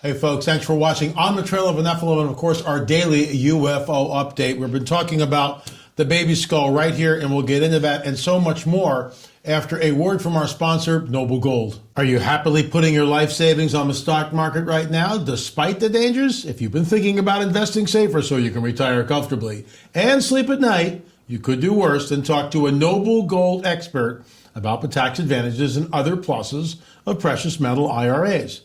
Hey folks, thanks for watching On the Trail of a Nephilim, and of course our daily UFO update. We've been talking about the baby skull right here, and we'll get into that and so much more after a word from our sponsor, Noble Gold. Are you happily putting your life savings on the stock market right now, despite the dangers? If you've been thinking about investing safer so you can retire comfortably and sleep at night, you could do worse than talk to a Noble Gold expert about the tax advantages and other pluses of precious metal IRAs.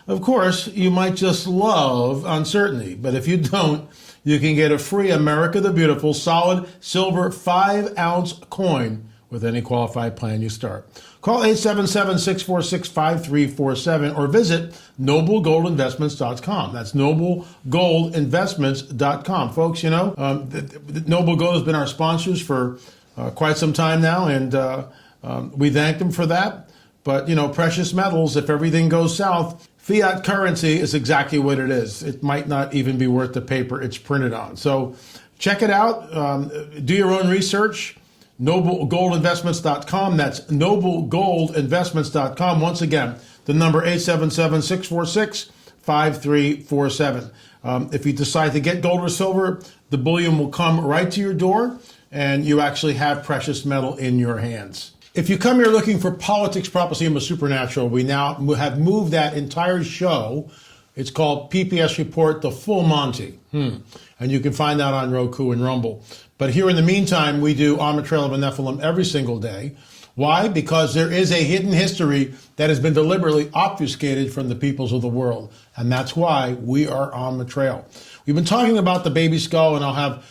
Of course, you might just love uncertainty, but if you don't, you can get a free America the Beautiful solid silver 5-ounce coin with any qualified plan you start. Call 877-646-5347 or visit noblegoldinvestments.com. That's noblegoldinvestments.com. Folks, you know, Noble Gold has been our sponsors for quite some time now, and we thank them for that. But, you know, precious metals, if everything goes south, fiat currency is exactly what it is. It might not even be worth the paper it's printed on. So check it out. Do your own research. NobleGoldInvestments.com. That's NobleGoldInvestments.com. Once again, the number 877-646-5347. If you decide to get gold or silver, the bullion will come right to your door, and you actually have precious metal in your hands. If you come here looking for politics, prophecy, and the supernatural, we now have moved that entire show. It's called pp&s Report, the Full Monty. And you can find that on Roku and Rumble. But here in the meantime, we do On the Trail of a Nephilim every single day. Why? Because there is a hidden history that has been deliberately obfuscated from the peoples of the world. And that's why we are on the trail. We've been talking about the baby skull, and I'll have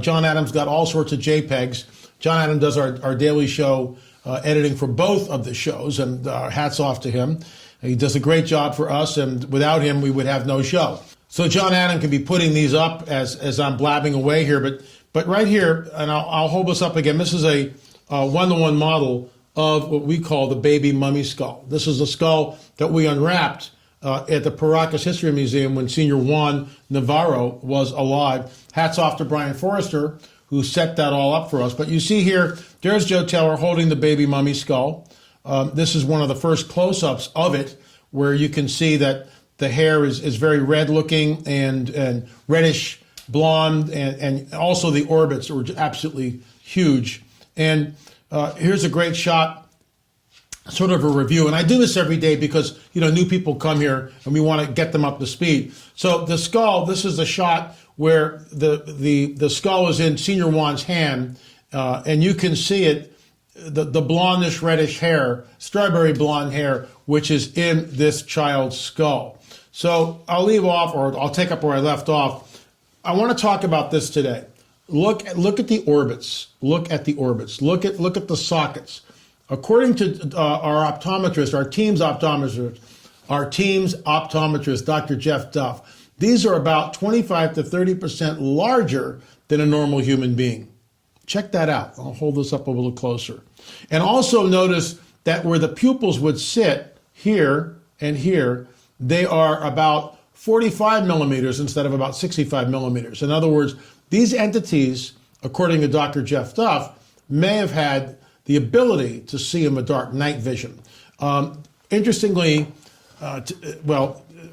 John Adams got all sorts of JPEGs. John Adams does our daily show editing for both of the shows, and hats off to him. He does a great job for us, and without him, we would have no show. So John Adam can be putting these up as I'm blabbing away here, but right here, and I'll hold this up again, this is a one-to-one model of what we call the baby mummy skull. This is a skull that we unwrapped at the Paracas History Museum when Senior Juan Navarro was alive. Hats off to Brian Forrester, who set that all up for us. But you see here, there's Joe Taylor holding the baby mummy skull. This is one of the first close-ups of it, where you can see that the hair is very red looking and reddish blonde, and also the orbits were absolutely huge. And here's a great shot, sort of a review. And I do this every day because, you know, new people come here and we want to get them up to speed. So the skull, this is a shot where the skull is in Senior Juan's hand, and you can see it, the blondish reddish hair, strawberry blonde hair, which is in this child's skull. So I'll leave off, or I'll take up where I left off. I want to talk about this today. Look at the orbits. Look at the orbits. Look at the sockets. According to our optometrist, our team's optometrist, Dr. Jeff Duff, these are about 25 to 30% larger than a normal human being. Check that out. I'll hold this up a little closer. And also notice that where the pupils would sit, here and here, they are about 45 millimeters instead of about 65 millimeters. In other words, these entities, according to Dr. Jeff Duff, may have had the ability to see in the dark, night vision. Interestingly,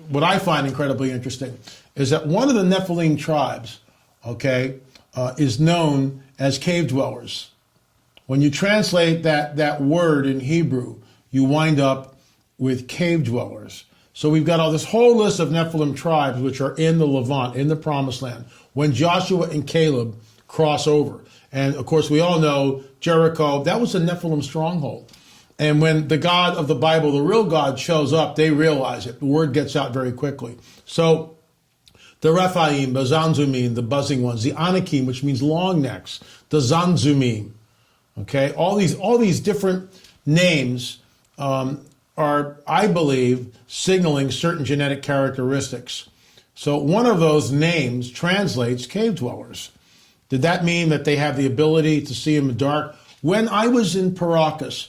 what I find incredibly interesting is that one of the Nephilim tribes, is known as cave dwellers. When you translate that word in Hebrew, you wind up with cave dwellers. So we've got all this whole list of Nephilim tribes which are in the Levant, in the Promised Land, when Joshua and Caleb cross over. And of course, we all know Jericho, that was a Nephilim stronghold. And when the God of the Bible, the real God, shows up, they realize it. The word gets out very quickly. So the Rephaim, the Zanzumim, the buzzing ones, the Anakim, which means long necks, the Zanzumim, all these different names are, I believe, signaling certain genetic characteristics. So one of those names translates cave dwellers. Did that mean that they have the ability to see in the dark? When I was in Paracas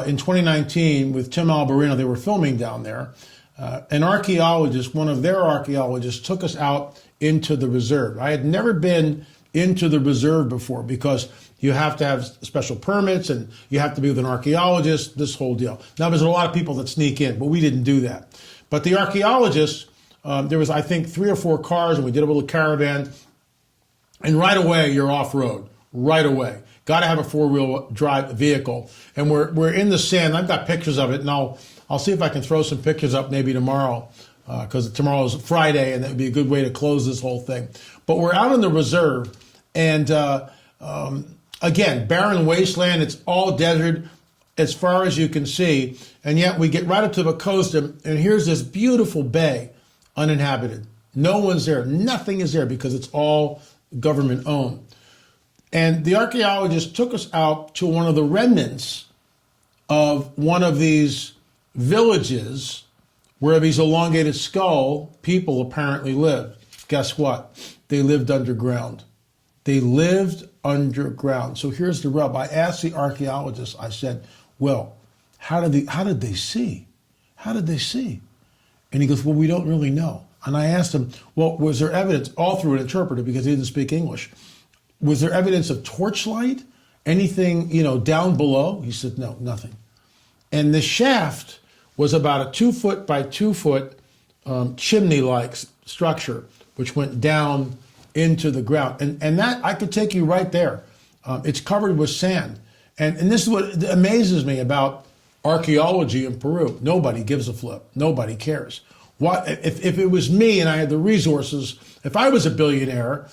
in 2019 with Tim Alberino, they were filming down there. An archaeologist, one of their archaeologists, took us out into the reserve. I had never been into the reserve before because you have to have special permits and you have to be with an archaeologist, this whole deal. Now, there's a lot of people that sneak in, but we didn't do that. But the archaeologist There was, I think, 3 or 4 cars, and we did a little caravan. And right away, you're off-road. Right away. Got to have a 4-wheel drive vehicle. And we're in the sand. I've got pictures of it, and I'll see if I can throw some pictures up maybe tomorrow, because tomorrow is Friday, and that would be a good way to close this whole thing. But we're out in the reserve, and again, barren wasteland. It's all desert as far as you can see, and yet we get right up to the coast, and here's this beautiful bay, uninhabited. No one's there. Nothing is there because it's all government owned. And the archaeologist took us out to one of the remnants of one of these villages where these elongated skull people apparently lived. Guess what? They lived underground. They lived underground. So here's the rub. I asked the archaeologist, I said, well, how did they see? How did they see? And he goes, well, we don't really know. And I asked him, well, was there evidence, all through an interpreter because he didn't speak English, was there evidence of torchlight? Anything, down below? He said, no, nothing. And the shaft was about a 2-foot by 2-foot chimney-like structure, which went down into the ground. And that, I could take you right there. It's covered with sand. And this is what amazes me about archaeology in Peru. Nobody gives a flip. Nobody cares. If it was me and I had the resources, if I was a billionaire,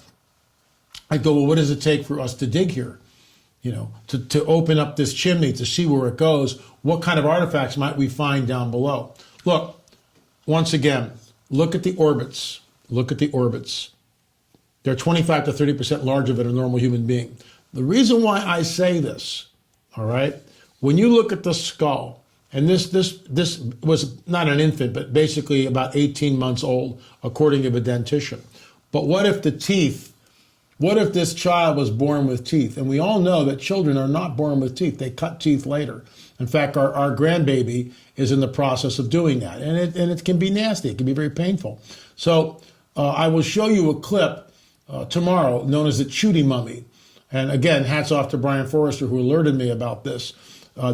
I'd go, well, what does it take for us to dig here? To open up this chimney to see where it goes. What kind of artifacts might we find down below? Look, once again, look at the orbits. Look at the orbits. They're 25 to 30% larger than a normal human being. The reason why I say this, all right, when you look at the skull, and this was not an infant, but basically about 18 months old, according to the dentition. But what if the teeth, what if this child was born with teeth? And we all know that children are not born with teeth. They cut teeth later. In fact, our grandbaby is in the process of doing that. And it can be nasty. It can be very painful. So I will show you a clip tomorrow known as the Bitchute mummy. And again, hats off to Brian Forrester, who alerted me about this.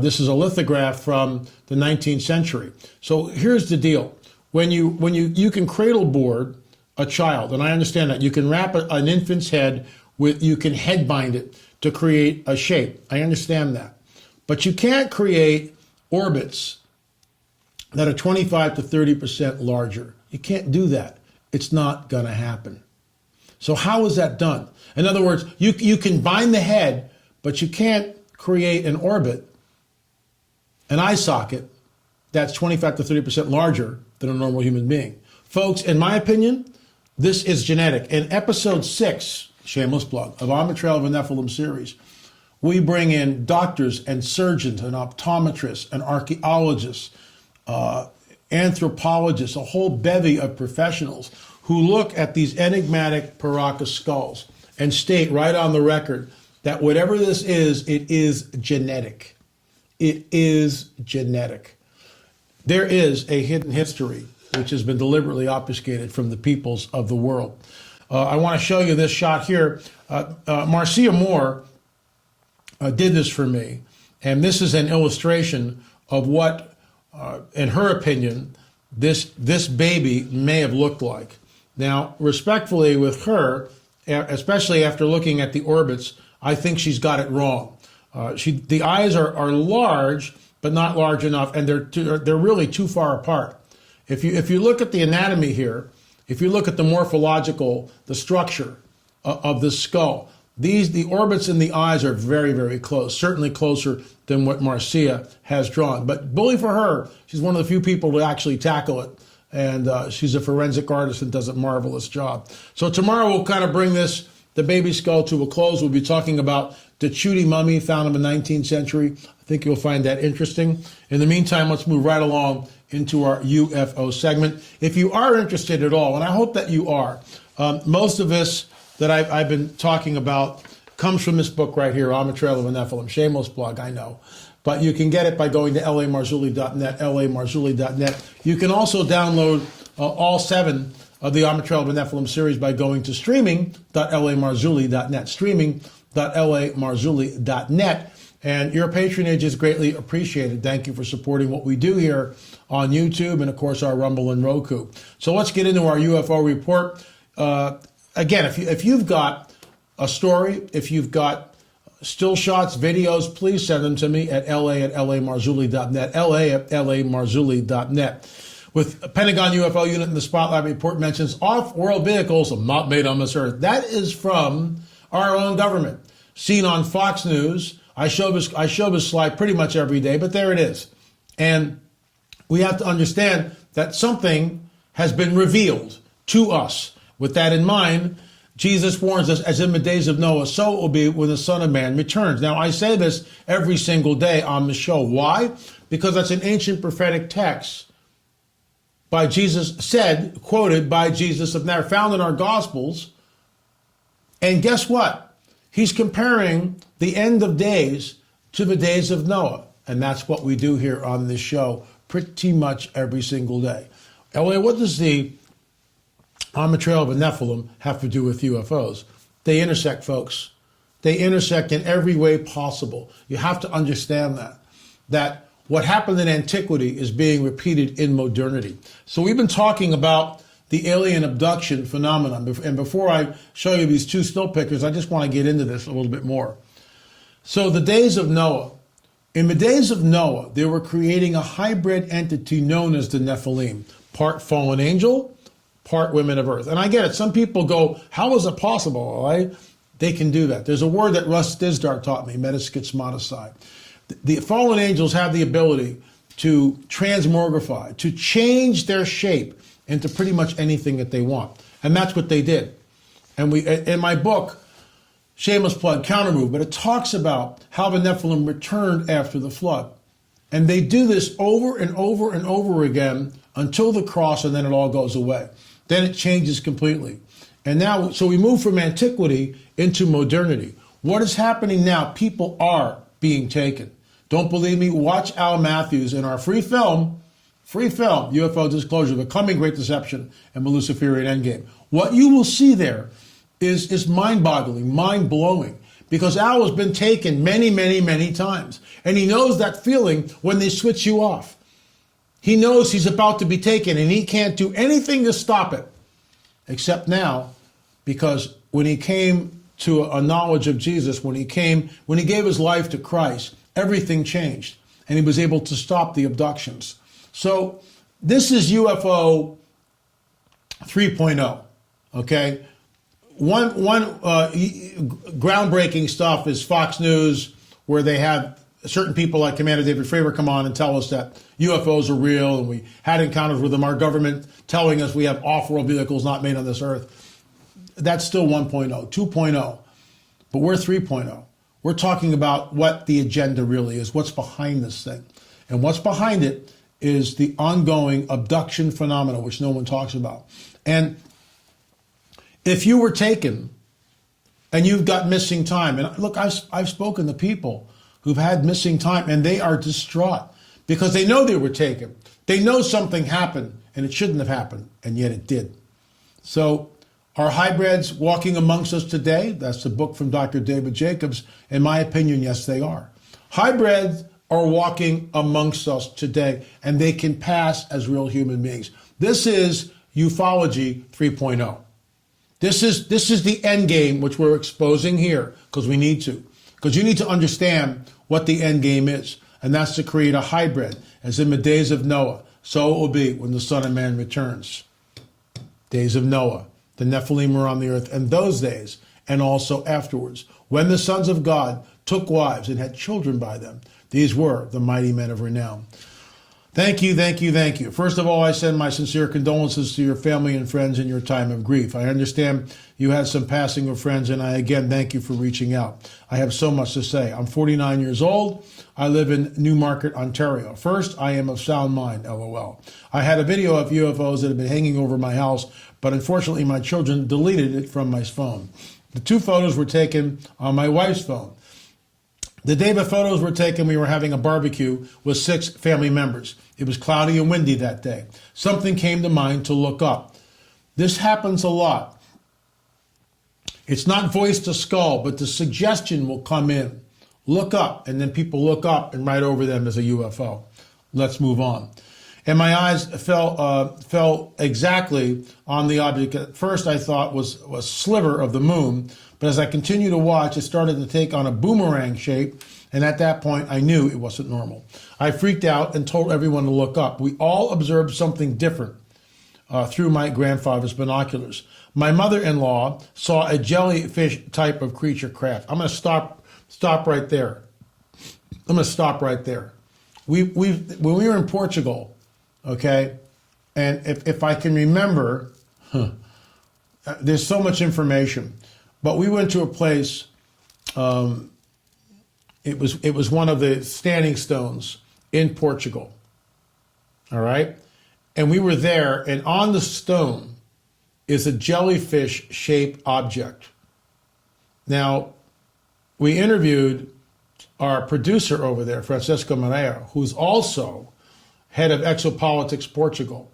This is a lithograph from the 19th century. So here's the deal. When you can cradle board a child, and I understand that, you can wrap an infant's head you can head bind it to create a shape. I understand that. But you can't create orbits that are 25 to 30% larger. You can't do that. It's not going to happen. So how is that done? In other words, you can bind the head, but you can't create an orbit, an eye socket, that's 25 to 30% larger than a normal human being. Folks, in my opinion, this is genetic. In episode 6, shameless plug, of On the Trail of a Nephilim series, we bring in doctors and surgeons and optometrists and archaeologists, anthropologists, a whole bevy of professionals who look at these enigmatic Paracas skulls and state right on the record that whatever this is, it is genetic. It is genetic. There is a hidden history which has been deliberately obfuscated from the peoples of the world. I want to show you this shot here. Marcia Moore did this for me, and this is an illustration of what, in her opinion, this baby may have looked like. Now, respectfully with her, especially after looking at the orbits, I think she's got it wrong. The eyes are large, but not large enough, and they're really too far apart. If you look at the anatomy here, if you look at the morphological, the structure of the skull, the orbits in the eyes are very, very close, certainly closer than what Marcia has drawn. But bully for her, she's one of the few people to actually tackle it. And she's a forensic artist and does a marvelous job. So tomorrow we'll kind of bring the baby skull to a close. We'll be talking about the Bitchute mummy found in the 19th century. I think you'll find that interesting. In the meantime, let's move right along into our UFO segment. If you are interested at all, and I hope that you are, most of this that I've been talking about comes from this book right here, On the Trail of a Nephilim. Shameless plug, I know. But you can get it by going to lamarzulli.net, lamarzulli.net. You can also download all 7 of the On the Trail of a Nephilim series by going to streaming.lamarzulli.net, streaming.lamarzulli.net. And your patronage is greatly appreciated. Thank you for supporting what we do here on YouTube and, of course, our Rumble and Roku. So let's get into our UFO report. Again, if you've got a story, if you've got still shots, videos, please send them to me at la@lamarzulli.net, la@lamarzulli.net. With Pentagon UFO unit in the spotlight, report mentions off-world vehicles not made on this earth. That is from our own government. Seen on Fox News. I show this slide pretty much every day, but there it is. And we have to understand that something has been revealed to us. With that in mind, Jesus warns us, as in the days of Noah, so it will be when the Son of Man returns. Now, I say this every single day on the show. Why? Because that's an ancient prophetic text by Jesus, quoted by Jesus of Nazareth, found in our Gospels. And guess what? He's comparing the end of days to the days of Noah. And that's what we do here on this show pretty much every single day. LA, what does the On the Trail of the Nephilim have to do with UFOs? They intersect, folks. They intersect in every way possible. You have to understand that what happened in antiquity is being repeated in modernity. So we've been talking about the alien abduction phenomenon. And before I show you these two still pictures, I just want to get into this a little bit more. So the days of Noah. In the days of Noah, they were creating a hybrid entity known as the Nephilim. Part fallen angel, part women of earth. And I get it. Some people go, how is it possible? All right? They can do that. There's a word that Russ Dizdar taught me, metaschizmoticide. The fallen angels have the ability to transmogrify, to change their shape into pretty much anything that they want. And that's what they did. And in my book, Shameless Plug, Countermove, but it talks about how the Nephilim returned after the flood. And they do this over and over and over again until the cross, and then it all goes away. Then it changes completely. And now, so we move from antiquity into modernity. What is happening now? People are being taken. Don't believe me? Watch Al Matthews in our free film, UFO Disclosure, The Coming Great Deception and the Luciferian Endgame. What you will see there is mind-boggling, mind-blowing, because Al has been taken many, many, many times. And he knows that feeling when they switch you off. He knows he's about to be taken, and he can't do anything to stop it, except now, because when he came to a knowledge of Jesus, when he gave his life to Christ, everything changed, and he was able to stop the abductions. So this is UFO 3.0, okay? One groundbreaking stuff is Fox News, where they have certain people like Commander David Fravor come on and tell us that UFOs are real, and we had encounters with them. Our government telling us we have off-world vehicles not made on this earth. That's still 1.0, 2.0, but we're 3.0. We're talking about what the agenda really is, what's behind this thing. And what's behind it is the ongoing abduction phenomena, which no one talks about. And if you were taken and you've got missing time, and look, I've spoken to people who've had missing time, and they are distraught because they know they were taken. They know something happened, and it shouldn't have happened, and yet it did. So are hybrids walking amongst us today? That's the book from Dr. David Jacobs. In my opinion, yes, they are. Hybrids are walking amongst us today, and they can pass as real human beings. This is ufology 3.0. This is the end game, which we're exposing here, because we need to. Because you need to understand what the end game is, and that's to create a hybrid, as in the days of Noah. So it will be when the Son of Man returns. Days of Noah. The Nephilim were on the earth in those days, and also afterwards, when the sons of God took wives and had children by them. These were the mighty men of renown. Thank you, thank you, thank you. First of all, I send my sincere condolences to your family and friends in your time of grief. I understand you had some passing of friends, and I again thank you for reaching out. I have so much to say. I'm 49 years old. I live in Newmarket, Ontario. First, I am of sound mind, LOL. I had a video of UFOs that had been hanging over my house, but unfortunately my children deleted it from my phone. The two photos were taken on my wife's phone. The day the photos were taken, we were having a barbecue with 6 family members. It was cloudy and windy that day. Something came to mind to look up. This happens a lot. It's not voice to skull, but the suggestion will come in. look up, and then people look up and right over them is a UFO. Let's move on. And my eyes fell exactly on the object at first I thought was a sliver of the moon, but as I continued to watch, it started to take on a boomerang shape, and at that point I knew it wasn't normal. I freaked out and told everyone to look up. We all observed something different through my grandfather's binoculars. My mother-in-law saw a jellyfish type of creature craft. I'm going to stop right there. I'm going to stop right there. When we were in Portugal, okay, and if I can remember, there's so much information, but we went to a place, it was one of the standing stones in Portugal, all right? And we were there, and on the stone is a jellyfish-shaped object. Now, we interviewed our producer over there, Francisco Maria, who's also head of Exopolitics Portugal.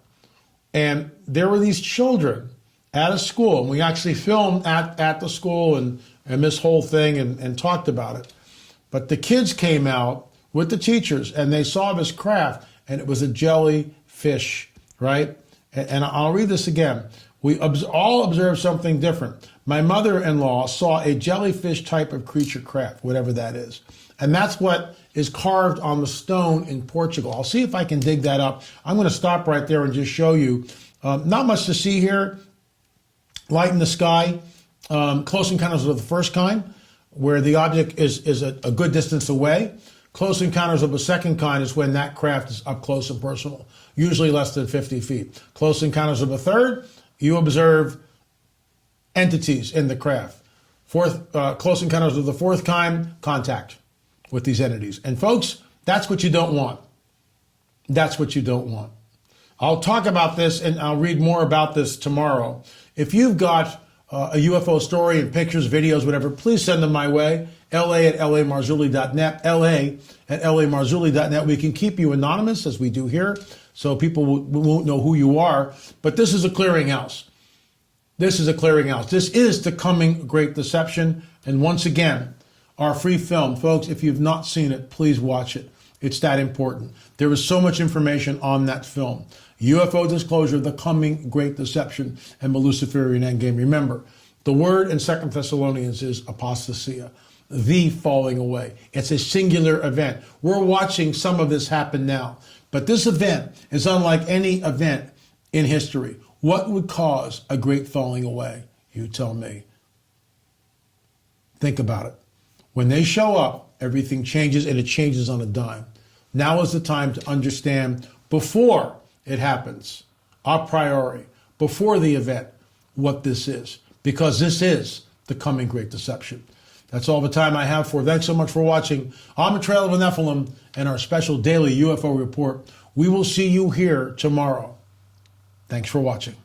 And there were these children at a school, and we actually filmed at the school and this whole thing and talked about it. But the kids came out with the teachers, and they saw this craft, and it was a jellyfish, right? And I'll read this again. We all observed something different. My mother-in-law saw a jellyfish type of creature craft, whatever that is. And that's what is carved on the stone in Portugal. I'll see if I can dig that up. I'm going to stop right there and just show you. Not much to see here. Light in the sky, close encounters of the first kind, where the object is a good distance away. Close encounters of the second kind is when that craft is up close and personal, usually less than 50 feet. Close encounters of the third, you observe entities in the craft. Close encounters of the fourth kind, contact with these entities. And folks, that's what you don't want. That's what you don't want. I'll talk about this and I'll read more about this tomorrow. If you've got a UFO story and pictures, videos, whatever, please send them my way. la@lamarzulli.net, la@lamarzulli.net. We can keep you anonymous, as we do here, so people won't know who you are. But this is a clearinghouse. This is a clearinghouse. This is the coming great deception. And once again, our free film. Folks, if you've not seen it, please watch it. It's that important. There is so much information on that film. UFO disclosure, the coming great deception, and the Luciferian endgame. Remember, the word in 2 Thessalonians is apostasia, the falling away. It's a singular event. We're watching some of this happen now. But this event is unlike any event in history. What would cause a great falling away? You tell me. Think about it. When they show up, everything changes, and it changes on a dime. Now is the time to understand before it happens, a priori, before the event, what this is. Because this is the coming great deception. That's all the time I have for. Thanks so much for watching On the Trail of the Nephilim and our special daily UFO report. We will see you here tomorrow. Thanks for watching.